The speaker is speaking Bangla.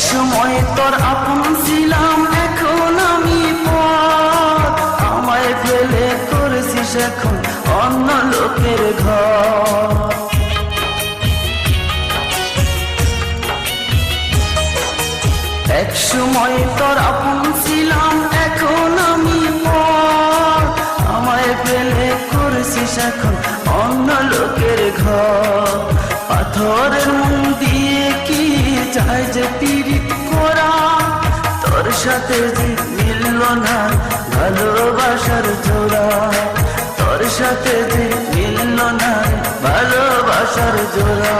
সময় তোর আপন ছিলাম, এখন আমি পর। আমায় ফেলে করেছিস এখন অন্য লোকের ঘর। এক সময় তোর আপন ছিলাম, এখন আমি পর। আমায় ফেলে করেছিস এখন অন্য লোকের ঘর। পাথরের মন দিয়ে কি যায় যে পীড়িত করা, তোর সাথে যে মিলল না ভালোবাসার জোড়া, তোর সাথে যে মিলল না ভালোবাসার জোড়া।